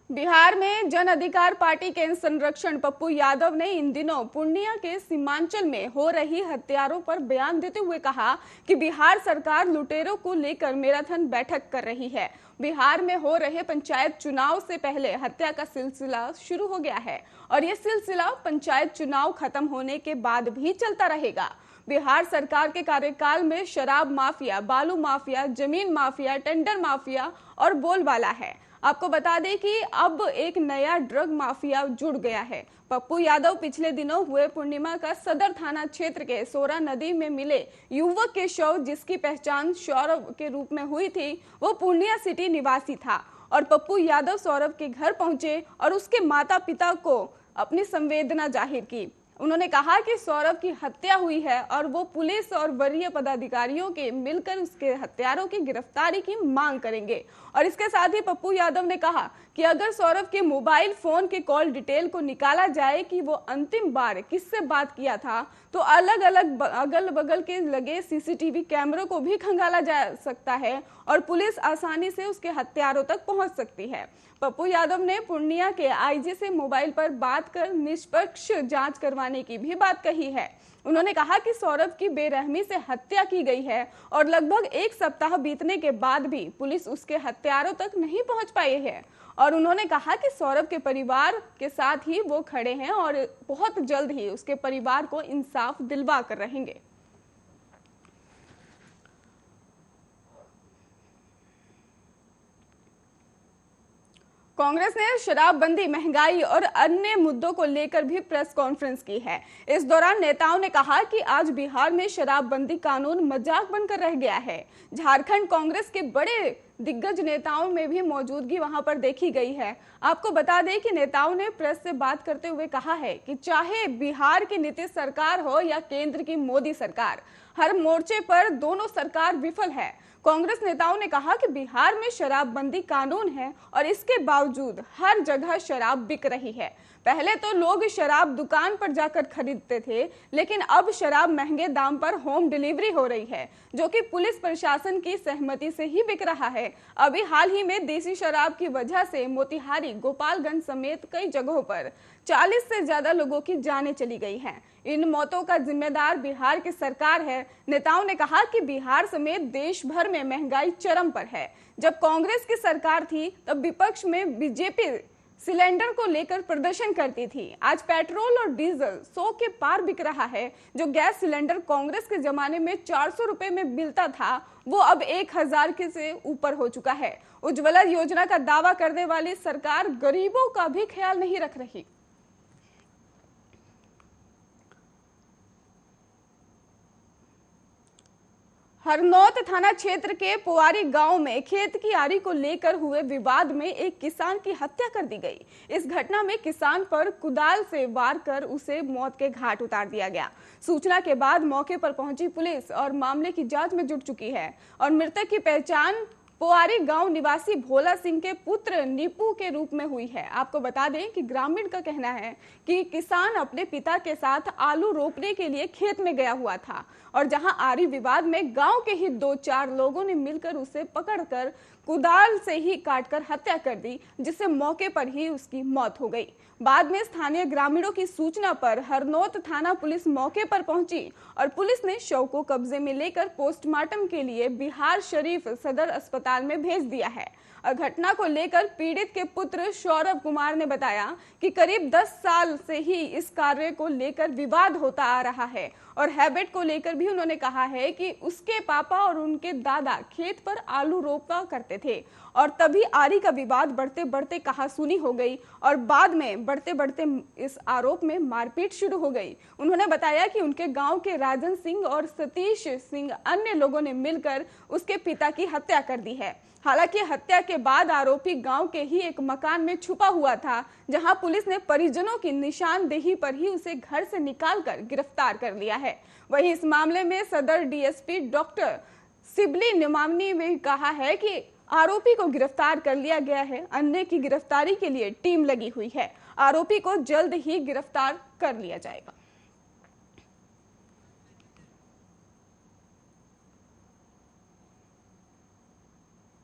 बिहार में जन अधिकार पार्टी के संरक्षण पप्पू यादव ने इन दिनों पूर्णिया के सीमांचल में हो रही हत्यारों पर बयान देते हुए कहा कि बिहार सरकार लुटेरों को लेकर मैराथन बैठक कर रही है। बिहार में हो रहे पंचायत चुनाव से पहले हत्या का सिलसिला शुरू हो गया है और ये सिलसिला पंचायत चुनाव खत्म होने के बाद भी चलता रहेगा। बिहार सरकार के कार्यकाल में शराब माफिया, बालू माफिया, जमीन माफिया, टेंडर माफिया और बोलबाला है। आपको बता दें कि अब एक नया ड्रग माफिया जुड़ गया है। पप्पू यादव पिछले दिनों हुए पूर्णिमा का सदर थाना क्षेत्र के सोरा नदी में मिले युवक के शव, जिसकी पहचान सौरभ के रूप में हुई थी, वो पूर्णिया सिटी निवासी था और पप्पू यादव सौरभ के घर पहुंचे और उसके माता पिता को अपनी संवेदना जाहिर की। उन्होंने कहा कि सौरभ की हत्या हुई है और वो पुलिस और वरीय पदाधिकारियों के मिलकर उसके हत्यारों की गिरफ्तारी की मांग करेंगे। और इसके साथ ही पप्पू यादव ने कहा कि अगर सौरभ के मोबाइल फोन के कॉल डिटेल को निकाला जाए कि वो अंतिम बार किससे बात किया था, तो अलग अलग अगल बगल के लगे सीसीटीवी कैमरों को भी खंगाला जा सकता है और पुलिस आसानी से उसके हत्यारों तक पहुंच सकती है। पप्पू यादव ने पूर्णिया के आईजी से मोबाइल पर बात कर निष्पक्ष जांच करवाने की भी बात कही है। उन्होंने कहा कि सौरभ की बेरहमी से हत्या की गई है और लगभग एक सप्ताह बीतने के बाद भी पुलिस उसके हत्यारों तक नहीं पहुंच पाई है। और उन्होंने कहा कि सौरभ के परिवार के साथ ही वो खड़े हैं और बहुत जल्द ही उसके परिवार को इंसाफ दिलवा कर रहेंगे। कांग्रेस ने शराबबंदी, महंगाई और अन्य मुद्दों को लेकर भी प्रेस कॉन्फ्रेंस की है। इस दौरान नेताओं ने कहा कि आज बिहार में शराबबंदी कानून मजाक बनकर रह गया है। झारखंड कांग्रेस के बड़े दिग्गज नेताओं में भी मौजूदगी वहां पर देखी गई है। आपको बता दें कि नेताओं ने प्रेस से बात करते हुए कहा है कि चाहे बिहार की नीतीश सरकार हो या केंद्र की मोदी सरकार, हर मोर्चे पर दोनों सरकार विफल है। कांग्रेस नेताओं ने कहा कि बिहार में शराबबंदी कानून है और इसके बावजूद हर जगह शराब बिक रही है। पहले तो लोग शराब दुकान पर जाकर खरीदते थे, लेकिन अब शराब महंगे दाम पर होम डिलीवरी हो रही है, जो कि पुलिस प्रशासन की सहमति से ही बिक रहा है। अभी हाल ही में देसी शराब की वजह से मोतिहारी, गोपालगंज समेत कई जगहों पर 40 से ज्यादा लोगों की जानें चली गई हैं। इन मौतों का जिम्मेदार बिहार की सरकार है। नेताओं ने कहा कि बिहार समेत देश भर में महंगाई चरम पर है। जब कांग्रेस की सरकार थी तब विपक्ष में बीजेपी सिलेंडर को लेकर प्रदर्शन करती थी। आज पेट्रोल और डीजल 100 के पार बिक रहा है। जो गैस सिलेंडर कांग्रेस के जमाने में 400 रुपए में मिलता था, वो अब 1000 के से ऊपर हो चुका है। उज्ज्वला योजना का दावा करने वाली सरकार गरीबों का भी ख्याल नहीं रख रही। हरनौत थाना क्षेत्र के पोवारी गांव में खेत की आरी को लेकर हुए विवाद में एक किसान की हत्या कर दी गई। इस घटना में किसान पर कुदाल से वार कर उसे मौत के घाट उतार दिया गया। सूचना के बाद मौके पर पहुंची पुलिस और मामले की जांच में जुट चुकी है और मृतक की पहचान पोवारी गांव निवासी भोला सिंह के पुत्र नीपू के रूप में हुई है। आपको बता दें कि ग्रामीण का कहना है कि किसान अपने पिता के साथ आलू रोपने के लिए खेत में गया हुआ था और जहां आरी विवाद में गांव के ही 2-4 लोगों ने मिलकर उसे पकड़कर कुदाल से ही काटकर हत्या कर दी, जिससे मौके पर ही उसकी मौत हो गई। बाद में स्थानीय ग्रामीणों की सूचना पर हरनौत थाना पुलिस मौके पर पहुंची और पुलिस ने शव को कब्जे में लेकर पोस्टमार्टम के लिए बिहार शरीफ सदर अस्पताल में भेज दिया है। और घटना को लेकर पीड़ित के पुत्र सौरभ कुमार ने बताया कि करीब 10 साल से ही इस कार्य को लेकर विवाद होता आ रहा है और हैबिट को लेकर भी उन्होंने कहा है कि उसके पापा और उनके दादा खेत पर आलू रोपा करते थे और तभी आरी का विवाद बढ़ते बढ़ते कहासुनी हो गई और बाद में बढ़ते बढ़ते इस आरोप में मारपीट शुरू हो गई। उन्होंने बताया कि उनके गांव के राजन सिंह और सतीश सिंह अन्य लोगों ने मिलकर उसके पिता की हत्या कर दी है। हालांकि हत्या के बाद आरोपी गांव के ही एक मकान में छुपा हुआ था, जहां पुलिस ने परिजनों की निशानदेही पर ही उसे घर से निकालकर गिरफ्तार कर लिया है। वहीं इस मामले में सदर डीएसपी डॉक्टर सिबली निमामनी ने कहा है कि आरोपी को गिरफ्तार कर लिया गया है। अन्य की गिरफ्तारी के लिए टीम लगी हुई है। आरोपी को जल्द ही गिरफ्तार कर लिया जाएगा।